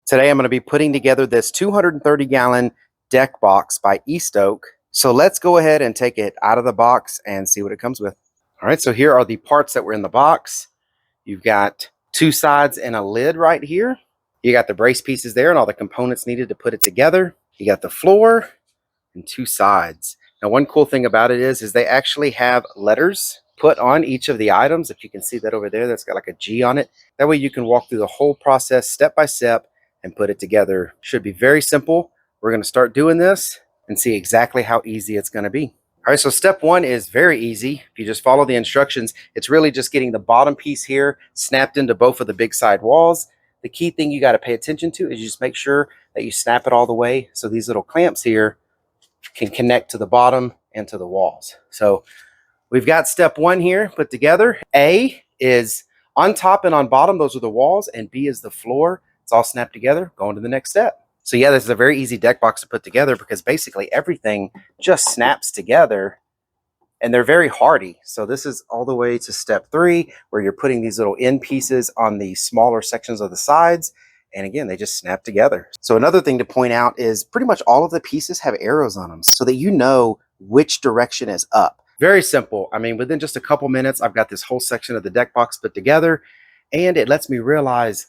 Today I'm going to be putting together this 230-gallon deck box by Eastoak. So let's go ahead and take it out of the box and see what it comes with. All right, so here are the parts that were in the box. You've got two sides and a lid right here. You got the brace pieces there and all the components needed to put it together. You got the floor and two sides. Now, one cool thing about it is they actually have letters put on each of the items. If you can see that over there, that's got like a G on it. That way you can walk through the whole process step by step and put it together. Should be very simple. We're going to start doing this and see exactly how easy it's going to be. All right, so step one is very easy. If you just follow the instructions, it's really just getting the bottom piece here snapped into both of the big side walls. The key thing you got to pay attention to is you just make sure that you snap it all the way so these little clamps here can connect to the bottom and to the walls. So we've got step one here put together. A is on top and on bottom, those are the walls, and B is the floor. It's all snapped together. Going to the next step. So yeah, this is a very easy deck box to put together because basically everything just snaps together and they're very hardy. So this is all the way to step three, where you're putting these little end pieces on the smaller sections of the sides. And again, they just snap together. So another thing to point out is pretty much all of the pieces have arrows on them so that you know which direction is up. Very simple. I mean, within just a couple minutes, I've got this whole section of the deck box put together, and it lets me realize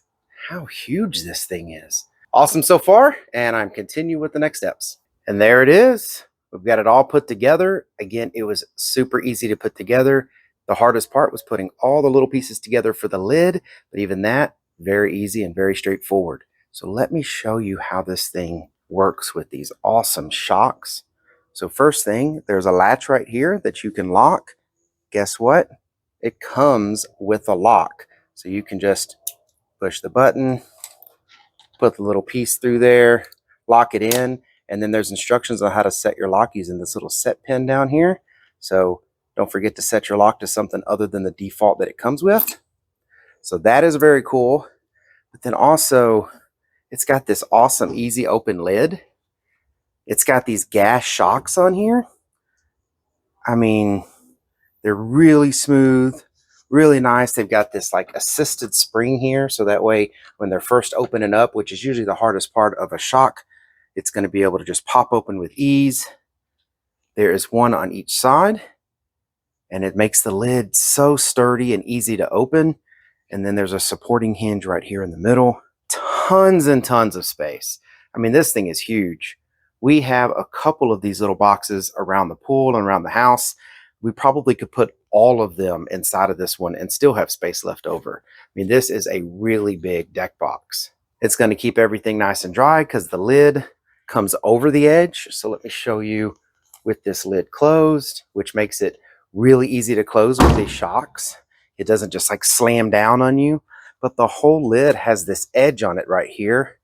how huge this thing is. Awesome so far, and I'm continuing with the next steps. And there it is. We've got it all put together. Again, it was super easy to put together. The hardest part was putting all the little pieces together for the lid, but even that, very easy and very straightforward. So let me show you how this thing works with these awesome shocks. So first thing, there's a latch right here that you can lock. Guess what? It comes with a lock. So you can just push the button, put the little piece through there, lock it in, and then there's instructions on how to set your lock using this little set pin down here. So don't forget to set your lock to something other than the default that it comes with. So that is very cool. But then also, it's got this awesome easy open lid. It's got these gas shocks on here. I mean, they're really smooth, really nice. They've got this like assisted spring here, so that way when they're first opening up, which is usually the hardest part of a shock, it's going to be able to just pop open with ease. There is one on each side, and it makes the lid so sturdy and easy to open. And then there's a supporting hinge right here in the middle. Tons and tons of space. I mean, this thing is huge. We have a couple of these little boxes around the pool and around the house. We probably could put all of them inside of this one and still have space left over. I mean, this is a really big deck box. It's going to keep everything nice and dry because the lid comes over the edge. So let me show you with this lid closed, which makes it really easy to close with these shocks. It doesn't just like slam down on you, but the whole lid has this edge on it right here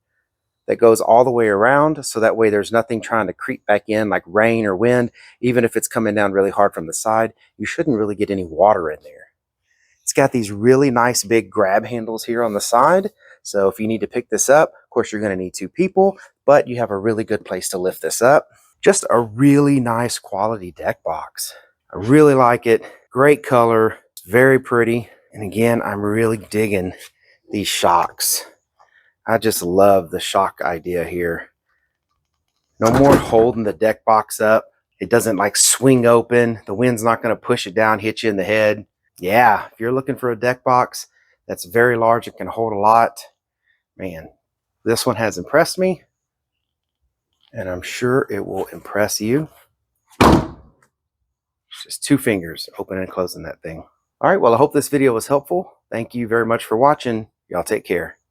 that goes all the way around. So that way there's nothing trying to creep back in like rain or wind. Even if it's coming down really hard from the side, you shouldn't really get any water in there. It's got these really nice big grab handles here on the side. So if you need to pick this up, of course you're going to need two people, but you have a really good place to lift this up. Just a really nice quality deck box. I really like it. Great color. Very pretty. And again, I'm really digging these shocks. I just love the shock idea here. No more holding the deck box up. It doesn't like swing open. The wind's not going to push it down, hit you in the head. Yeah, if you're looking for a deck box that's very large and can hold a lot, man, this one has impressed me. And I'm sure it will impress you. Just two fingers opening and closing that thing. All right, well, I hope this video was helpful. Thank you very much for watching. Y'all take care.